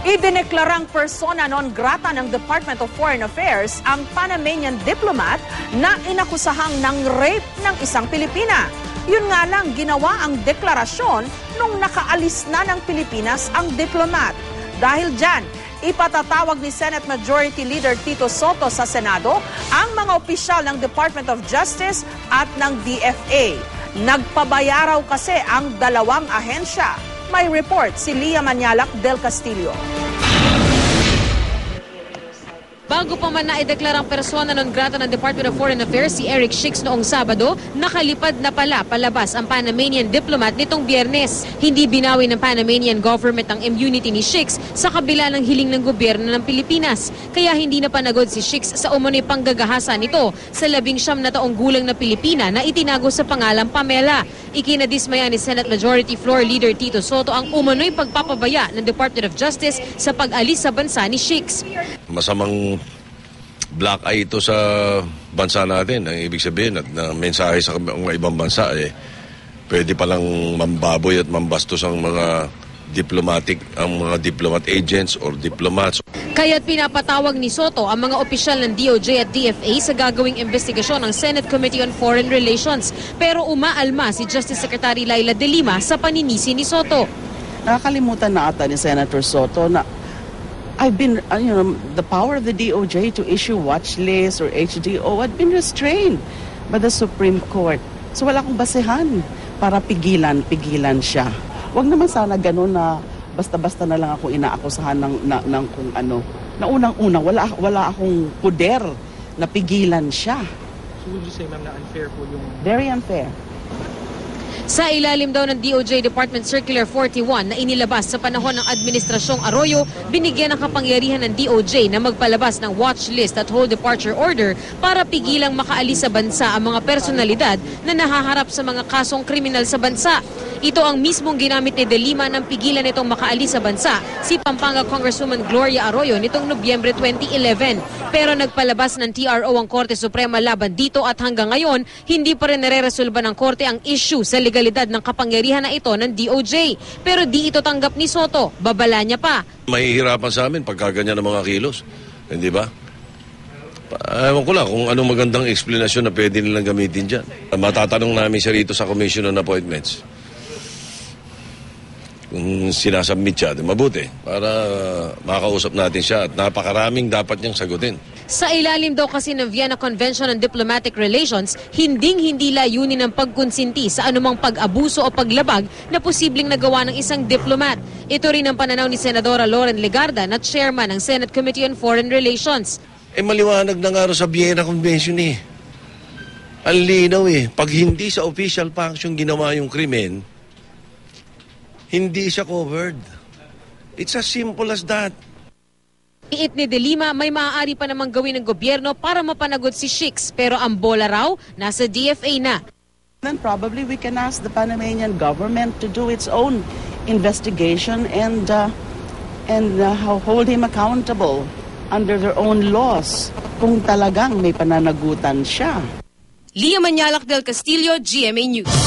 Idineklarang persona non grata ng Department of Foreign Affairs ang Panamanian diplomat na inakusahang ng rape ng isang Pilipina. Yun nga lang, ginawa ang deklarasyon nung nakaalis na ng Pilipinas ang diplomat. Dahil dyan, ipatatawag ni Senate Majority Leader Tito Soto sa Senado ang mga opisyal ng Department of Justice at ng DFA. Nagpabaya raw kasi ang dalawang ahensya. May report si Lia Manyalak del Castillo. Bago pa man naideklarang persona non grata ng Department of Foreign Affairs si Eric Shix noong Sabado, nakalipad na pala palabas ang Panamanian diplomat nitong Biyernes. Hindi binawi ng Panamanian government ang immunity ni Shix sa kabila ng hiling ng gobyerno ng Pilipinas. Kaya hindi na panagod si Shix sa umano'y panggagahasa nito sa 19 na taong gulang na Pilipina na itinago sa pangalang Pamela. Ikinadismaya ni Senate Majority Floor Leader Tito Soto ang umano'y pagpapabaya ng Department of Justice sa pag-alis sa bansa ni Shix. Masamang black eye ito sa bansa natin. Ang ibig sabihin at na mensahe sa mga ibang bansa pwede palang mambaboy at mambastos ang mga diplomat agents or diplomats. Kaya't pinapatawag ni Soto ang mga opisyal ng DOJ at DFA sa gagawing investigasyon ng Senate Committee on Foreign Relations. Pero umaalma si Justice Secretary Laila De Lima sa paninisi ni Soto. Nakakalimutan na ata ni Senator Soto na the power of the DOJ to issue watch lists or HDO had been restrained by the Supreme Court. So wala akong basehan para pigilan siya. Wag naman sana gano'n na basta-basta na lang ako inaakusahan ng kung ano. Na unang-una, wala akong poder na pigilan siya. So would you say, ma'am, na unfair po yung... Very unfair. Sa ilalim daw ng DOJ Department Circular 41 na inilabas sa panahon ng Administrasyong Arroyo, binigyan ng kapangyarihan ng DOJ na magpalabas ng watch list at whole departure order para pigilang makaalis sa bansa ang mga personalidad na nahaharap sa mga kasong kriminal sa bansa. Ito ang mismong ginamit ni De Lima ng pigilan nitong makaalis sa bansa si Pampanga Congresswoman Gloria Arroyo nitong Nobyembre 2011. Pero nagpalabas ng TRO ang Korte Suprema laban dito at hanggang ngayon, hindi pa rin nare-resolba ng Korte ang issue sa legalidad ng kapangyarihan na ito ng DOJ. Pero di ito tanggap ni Soto, babala niya pa. Mahihirapan sa amin pagka ganyan ng mga kilos, hindi ba? Ewan ko lang kung anong magandang explanation na pwede nilang gamitin dyan. Matatanong namin siya rito sa Commission on Appointments. Kung sinasubmit siya, mabuti para makausap natin siya at napakaraming dapat niyang sagutin. Sa ilalim daw kasi ng Vienna Convention on Diplomatic Relations, hindi layunin ng pagkonsinti sa anumang pag-abuso o paglabag na posibleng nagawa ng isang diplomat. Ito rin ang pananaw ni Senadora Loren Legarda na chairman ng Senate Committee on Foreign Relations. Maliwanag na nga sa Vienna Convention Ang linaw Pag hindi sa official function ginawa yung krimen, hindi siya covered. It's as simple as that. Iit ni De Lima, may maaari pa namang gawin ng gobyerno para mapanagot si Shix. Pero ang bola raw, nasa DFA na. Then probably we can ask the Panamanian government to do its own investigation and hold him accountable under their own laws kung talagang may pananagutan siya. Lia Manyalak del Castillo, GMA News.